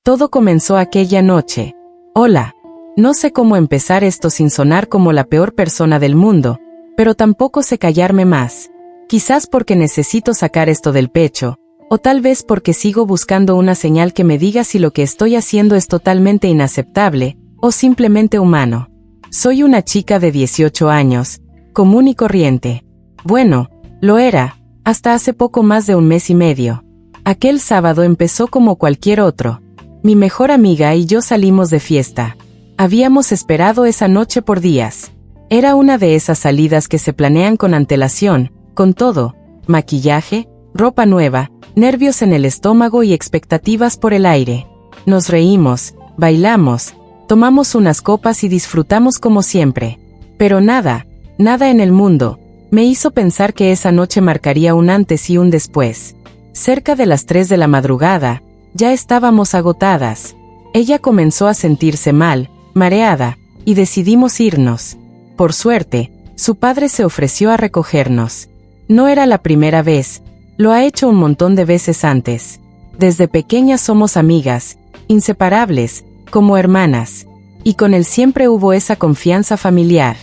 Todo comenzó aquella noche. Hola. No sé cómo empezar esto sin sonar como la peor persona del mundo, pero tampoco sé callarme más. Quizás porque necesito sacar esto del pecho, o tal vez porque sigo buscando una señal que me diga si lo que estoy haciendo es totalmente inaceptable, o simplemente humano. Soy una chica de 18 años, común y corriente. Bueno, lo era, hasta hace poco más de un mes y medio. Aquel sábado empezó como cualquier otro. Mi mejor amiga y yo salimos de fiesta. Habíamos esperado esa noche por días. Era una de esas salidas que se planean con antelación, con todo, maquillaje, ropa nueva, nervios en el estómago y expectativas por el aire. Nos reímos, bailamos, tomamos unas copas y disfrutamos como siempre. Pero nada en el mundo, me hizo pensar que esa noche marcaría un antes y un después. Cerca de las 3 de la madrugada, ya estábamos agotadas. Ella comenzó a sentirse mal, mareada, y decidimos irnos. Por suerte, su padre se ofreció a recogernos. No era la primera vez, lo ha hecho un montón de veces antes. Desde pequeñas somos amigas, inseparables, como hermanas. Y con él siempre hubo esa confianza familiar.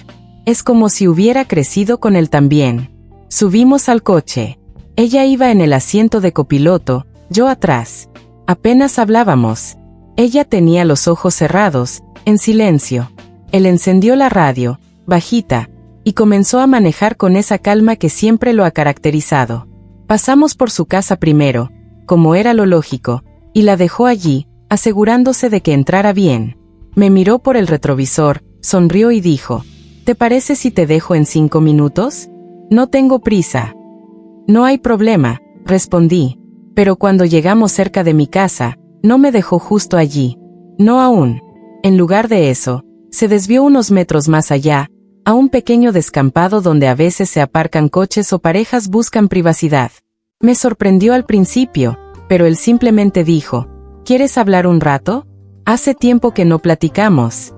Es como si hubiera crecido con él también. Subimos al coche. Ella iba en el asiento de copiloto, yo atrás. Apenas hablábamos. Ella tenía los ojos cerrados, en silencio. Él encendió la radio, bajita, y comenzó a manejar con esa calma que siempre lo ha caracterizado. Pasamos por su casa primero, como era lo lógico, y la dejó allí, asegurándose de que entrara bien. Me miró por el retrovisor, sonrió y dijo, ¿te parece si te dejo en 5 minutos? No tengo prisa. No hay problema, respondí, pero cuando llegamos cerca de mi casa, no me dejó justo allí. No aún. En lugar de eso, se desvió unos metros más allá, a un pequeño descampado donde a veces se aparcan coches o parejas buscan privacidad. Me sorprendió al principio, pero él simplemente dijo, ¿quieres hablar un rato? Hace tiempo que no platicamos.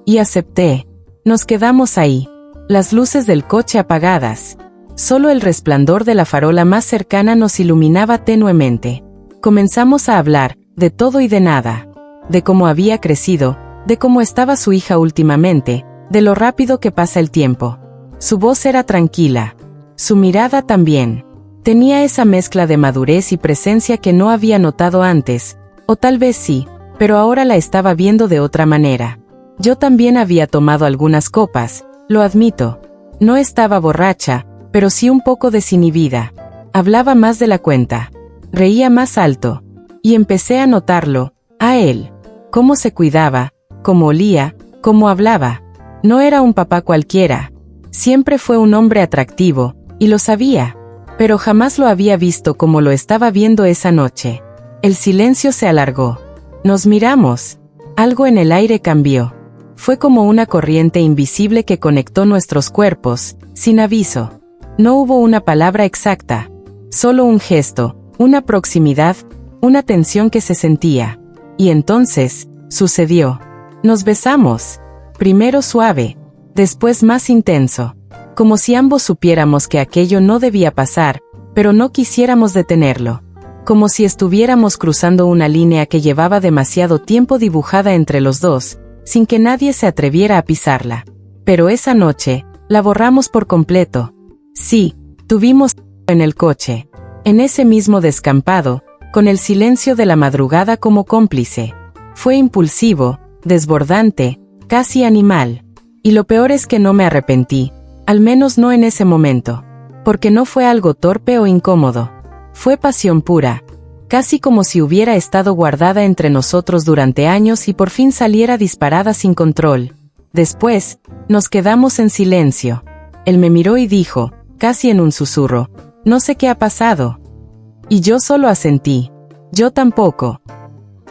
Y acepté. Nos quedamos ahí. Las luces del coche apagadas. Solo el resplandor de la farola más cercana nos iluminaba tenuemente. Comenzamos a hablar, de todo y de nada. De cómo había crecido, de cómo estaba su hija últimamente, de lo rápido que pasa el tiempo. Su voz era tranquila. Su mirada también. Tenía esa mezcla de madurez y presencia que no había notado antes, o tal vez sí, pero ahora la estaba viendo de otra manera. Yo también había tomado algunas copas, lo admito. No estaba borracha, pero sí un poco desinhibida. Hablaba más de la cuenta. Reía más alto. Y empecé a notarlo, a él. Cómo se cuidaba, cómo olía, cómo hablaba. No era un papá cualquiera. Siempre fue un hombre atractivo, y lo sabía. Pero jamás lo había visto como lo estaba viendo esa noche. El silencio se alargó. Nos miramos. Algo en el aire cambió. Fue como una corriente invisible que conectó nuestros cuerpos, sin aviso. No hubo una palabra exacta. Solo un gesto, una proximidad, una tensión que se sentía. Y entonces, sucedió. Nos besamos. Primero suave, después más intenso. Como si ambos supiéramos que aquello no debía pasar, pero no quisiéramos detenerlo. Como si estuviéramos cruzando una línea que llevaba demasiado tiempo dibujada entre los dos, sin que nadie se atreviera a pisarla. Pero esa noche, la borramos por completo. Sí, tuvimos en el coche. En ese mismo descampado, con el silencio de la madrugada como cómplice. Fue impulsivo, desbordante, casi animal. Y lo peor es que no me arrepentí, al menos no en ese momento. Porque no fue algo torpe o incómodo. Fue pasión pura. Casi como si hubiera estado guardada entre nosotros durante años y por fin saliera disparada sin control. Después, nos quedamos en silencio. Él me miró y dijo, casi en un susurro, no sé qué ha pasado. Y yo solo asentí. Yo tampoco.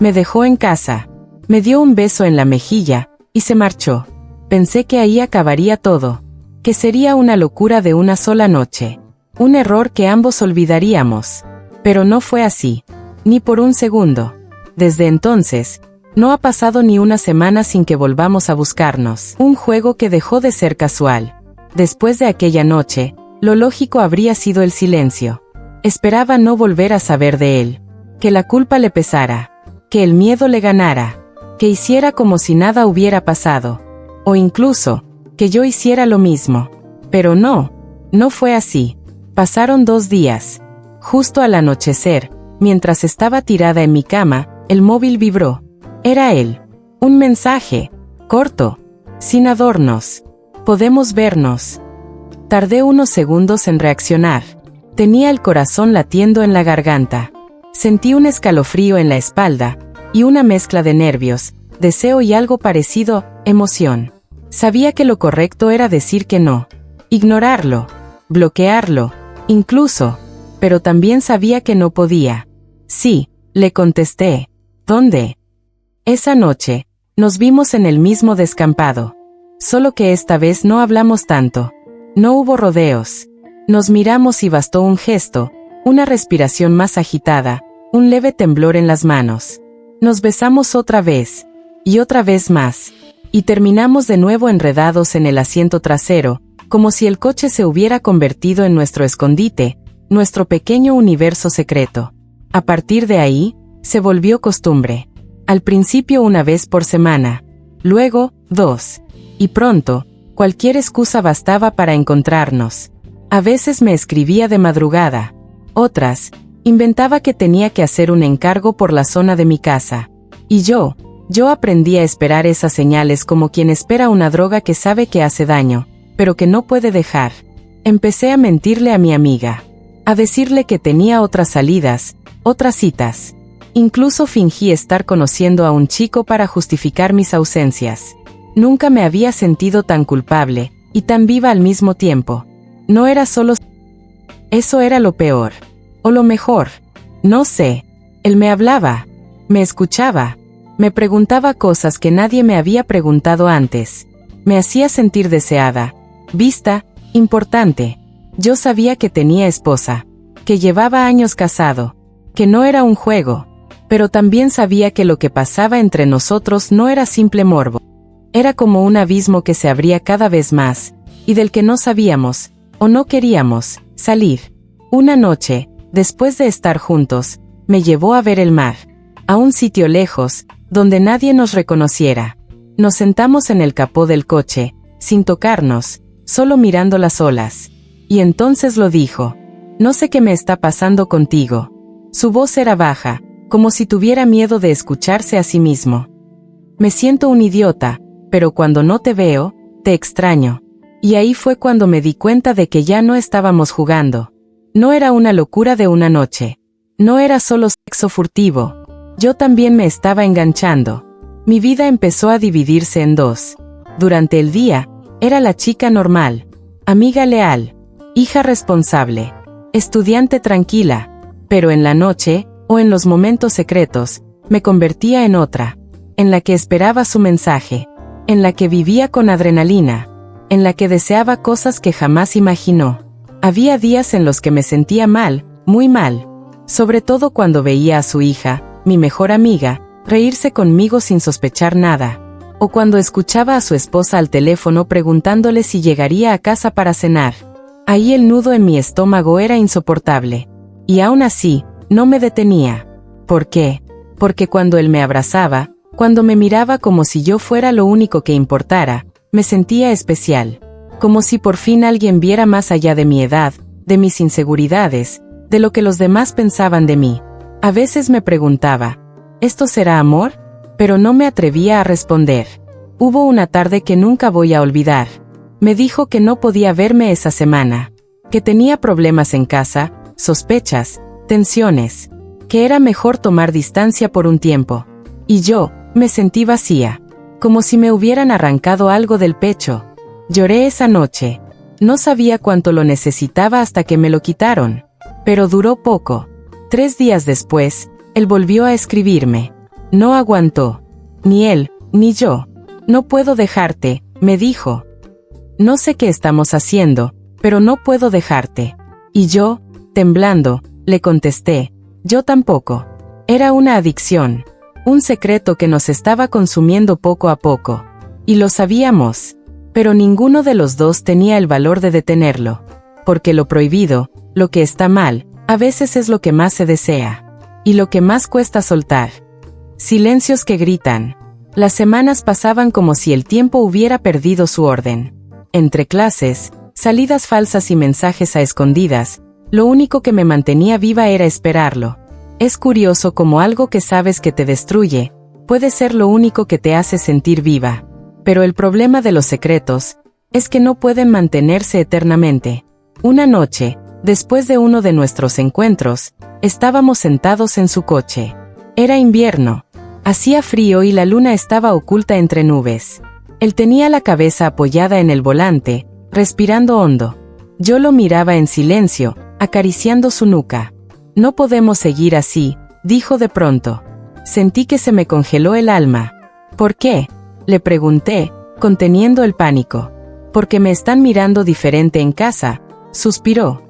Me dejó en casa. Me dio un beso en la mejilla, y se marchó. Pensé que ahí acabaría todo. Que sería una locura de una sola noche. Un error que ambos olvidaríamos. Pero no fue así. Ni por un segundo. Desde entonces, no ha pasado ni una semana sin que volvamos a buscarnos. Un juego que dejó de ser casual. Después de aquella noche, lo lógico habría sido el silencio. Esperaba no volver a saber de él. Que la culpa le pesara. que el miedo le ganara, que hiciera como si nada hubiera pasado, o incluso, que yo hiciera lo mismo. Pero no fue así. Pasaron 2 días. Justo al anochecer, mientras estaba tirada en mi cama, el móvil vibró. Era él. Un mensaje, corto, sin adornos. Podemos vernos. Tardé unos segundos en reaccionar. Tenía el corazón latiendo en la garganta. Sentí un escalofrío en la espalda, y una mezcla de nervios, deseo y algo parecido, emoción. Sabía que lo correcto era decir que no. Ignorarlo. Bloquearlo. Incluso. Pero también sabía que no podía. Sí, le contesté. ¿Dónde? Esa noche, nos vimos en el mismo descampado. Solo que esta vez no hablamos tanto. No hubo rodeos. Nos miramos y bastó un gesto, una respiración más agitada, un leve temblor en las manos. Nos besamos otra vez, y otra vez más, y terminamos de nuevo enredados en el asiento trasero, como si el coche se hubiera convertido en nuestro escondite, nuestro pequeño universo secreto. A partir de ahí, se volvió costumbre. Al principio 1 vez por semana, luego 2, y pronto, cualquier excusa bastaba para encontrarnos. A veces me escribía de madrugada, otras, inventaba que tenía que hacer un encargo por la zona de mi casa. Y yo aprendí a esperar esas señales como quien espera una droga que sabe que hace daño, pero que no puede dejar. Empecé a mentirle a mi amiga, a decirle que tenía otras salidas, otras citas. Incluso fingí estar conociendo a un chico para justificar mis ausencias. Nunca me había sentido tan culpable, y tan viva al mismo tiempo. No era solo... Eso era lo peor. O lo mejor. No sé. Él me hablaba. Me escuchaba. Me preguntaba cosas que nadie me había preguntado antes. Me hacía sentir deseada, vista, importante. Yo sabía que tenía esposa, que llevaba años casado, que no era un juego, pero también sabía que lo que pasaba entre nosotros no era simple morbo. Era como un abismo que se abría cada vez más, y del que no sabíamos, o no queríamos, salir. Una noche, después de estar juntos, me llevó a ver el mar, a un sitio lejos, donde nadie nos reconociera. Nos sentamos en el capó del coche, sin tocarnos, solo mirando las olas. Y entonces lo dijo. No sé qué me está pasando contigo. Su voz era baja, como si tuviera miedo de escucharse a sí mismo. Me siento un idiota, pero cuando no te veo, te extraño. Y ahí fue cuando me di cuenta de que ya no estábamos jugando. No era una locura de una noche. No era solo sexo furtivo. Yo también me estaba enganchando. Mi vida empezó a dividirse en 2. Durante el día, era la chica normal, amiga leal, hija responsable, estudiante tranquila, pero en la noche, o en los momentos secretos, me convertía en otra, en la que esperaba su mensaje, en la que vivía con adrenalina, en la que deseaba cosas que jamás imaginó. Había días en los que me sentía mal, muy mal, sobre todo cuando veía a su hija, mi mejor amiga, reírse conmigo sin sospechar nada, o cuando escuchaba a su esposa al teléfono preguntándole si llegaría a casa para cenar. Ahí el nudo en mi estómago era insoportable. Y aún así, no me detenía. ¿Por qué? Porque cuando él me abrazaba, cuando me miraba como si yo fuera lo único que importara, me sentía especial. Como si por fin alguien viera más allá de mi edad, de mis inseguridades, de lo que los demás pensaban de mí. A veces me preguntaba, ¿esto será amor? Pero no me atrevía a responder. Hubo una tarde que nunca voy a olvidar. Me dijo que no podía verme esa semana, que tenía problemas en casa, sospechas, tensiones, que era mejor tomar distancia por un tiempo. Y yo, me sentí vacía, como si me hubieran arrancado algo del pecho. Lloré esa noche. No sabía cuánto lo necesitaba hasta que me lo quitaron. Pero duró poco. 3 días después, él volvió a escribirme. No aguantó. Ni él, ni yo. No puedo dejarte, me dijo. No sé qué estamos haciendo, pero no puedo dejarte. Y yo, temblando, le contesté, yo tampoco. Era una adicción, un secreto que nos estaba consumiendo poco a poco. Y lo sabíamos. Pero ninguno de los dos tenía el valor de detenerlo. Porque lo prohibido, lo que está mal, a veces es lo que más se desea. Y lo que más cuesta soltar. Silencios que gritan. Las semanas pasaban como si el tiempo hubiera perdido su orden. Entre clases, salidas falsas y mensajes a escondidas, lo único que me mantenía viva era esperarlo. Es curioso cómo algo que sabes que te destruye, puede ser lo único que te hace sentir viva. Pero el problema de los secretos, es que no pueden mantenerse eternamente. Una noche, después de uno de nuestros encuentros, estábamos sentados en su coche. Era invierno. Hacía frío y la luna estaba oculta entre nubes. Él tenía la cabeza apoyada en el volante, respirando hondo. Yo lo miraba en silencio, acariciando su nuca. No podemos seguir así, dijo de pronto. Sentí que se me congeló el alma. ¿Por qué?, le pregunté, conteniendo el pánico. Porque me están mirando diferente en casa, suspiró.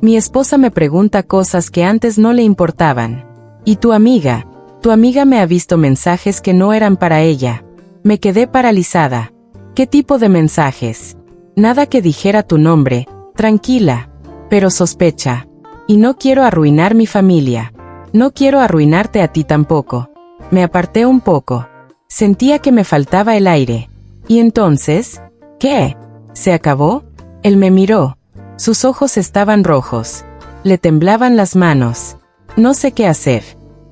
Mi esposa me pregunta cosas que antes no le importaban. ¿Y tu amiga? Tu amiga me ha visto mensajes que no eran para ella. Me quedé paralizada. ¿Qué tipo de mensajes? Nada que dijera tu nombre, tranquila. Pero sospecha. Y no quiero arruinar mi familia. No quiero arruinarte a ti tampoco. Me aparté un poco. Sentía que me faltaba el aire. ¿Y entonces? ¿Qué? ¿Se acabó? Él me miró. Sus ojos estaban rojos. Le temblaban las manos. No sé qué hacer.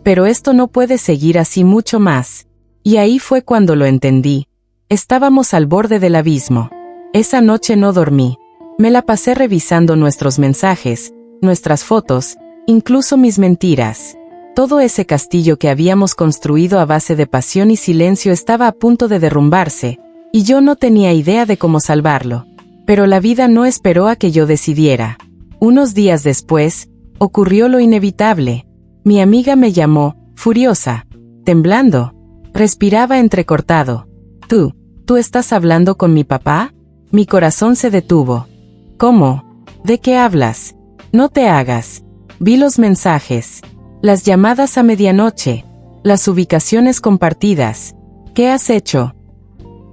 Pero esto no puede seguir así mucho más. Y ahí fue cuando lo entendí. Estábamos al borde del abismo. Esa noche no dormí. Me la pasé revisando nuestros mensajes, nuestras fotos, incluso mis mentiras. Todo ese castillo que habíamos construido a base de pasión y silencio estaba a punto de derrumbarse, y yo no tenía idea de cómo salvarlo. Pero la vida no esperó a que yo decidiera. Unos días después, ocurrió lo inevitable. Mi amiga me llamó, furiosa, temblando. Respiraba entrecortado. ¿Tú estás hablando con mi papá? Mi corazón se detuvo. ¿Cómo? ¿De qué hablas? No te hagas. Vi los mensajes. Las llamadas a medianoche. Las ubicaciones compartidas. ¿Qué has hecho?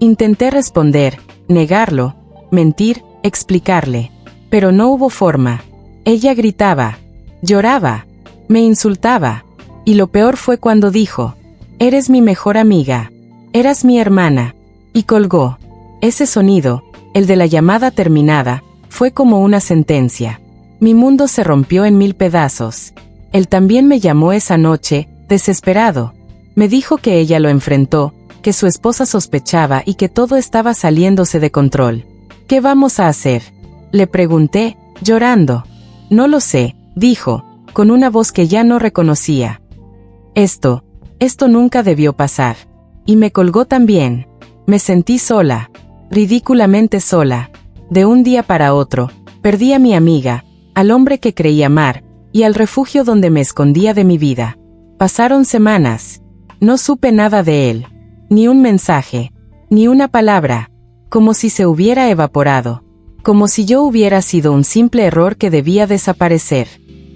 Intenté responder, negarlo, mentir, explicarle. Pero no hubo forma. Ella gritaba. Lloraba. Me insultaba. Y lo peor fue cuando dijo, «Eres mi mejor amiga. Eras mi hermana». Y colgó. Ese sonido, el de la llamada terminada, fue como una sentencia. Mi mundo se rompió en 1000 pedazos. Él también me llamó esa noche, desesperado. Me dijo que ella lo enfrentó, que su esposa sospechaba y que todo estaba saliéndose de control. ¿Qué vamos a hacer?, le pregunté, llorando. No lo sé, dijo, con una voz que ya no reconocía. Esto nunca debió pasar. Y me colgó también. Me sentí sola, ridículamente sola. De un día para otro, perdí a mi amiga, al hombre que creí amar, y al refugio donde me escondía de mi vida. Pasaron semanas. No supe nada de él. Ni un mensaje, ni una palabra. Como si se hubiera evaporado. Como si yo hubiera sido un simple error que debía desaparecer.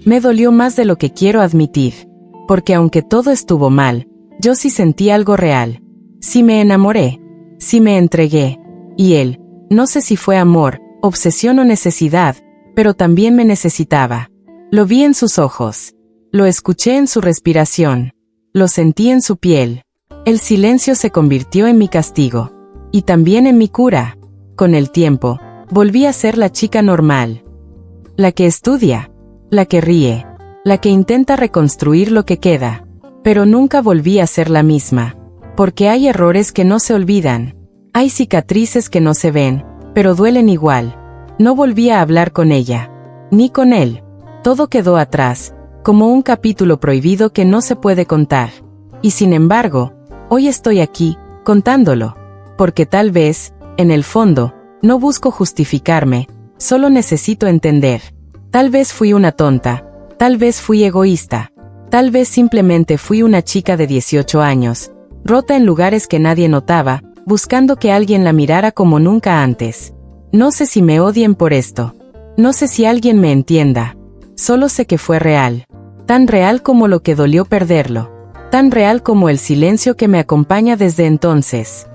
Me dolió más de lo que quiero admitir. Porque aunque todo estuvo mal, yo sí sentí algo real. Sí me enamoré. Sí me entregué. Y él, no sé si fue amor, obsesión o necesidad, pero también me necesitaba. Lo vi en sus ojos. Lo escuché en su respiración. Lo sentí en su piel. El silencio se convirtió en mi castigo. Y también en mi cura. Con el tiempo, volví a ser la chica normal. La que estudia. La que ríe. La que intenta reconstruir lo que queda. Pero nunca volví a ser la misma. Porque hay errores que no se olvidan. Hay cicatrices que no se ven, pero duelen igual. No volví a hablar con ella. Ni con él. Todo quedó atrás, como un capítulo prohibido que no se puede contar. Y sin embargo, hoy estoy aquí, contándolo. Porque tal vez, en el fondo, no busco justificarme, solo necesito entender. Tal vez fui una tonta, tal vez fui egoísta, tal vez simplemente fui una chica de 18 años, rota en lugares que nadie notaba, buscando que alguien la mirara como nunca antes. No sé si me odien por esto. No sé si alguien me entienda. Solo sé que fue real. Tan real como lo que dolió perderlo. Tan real como el silencio que me acompaña desde entonces.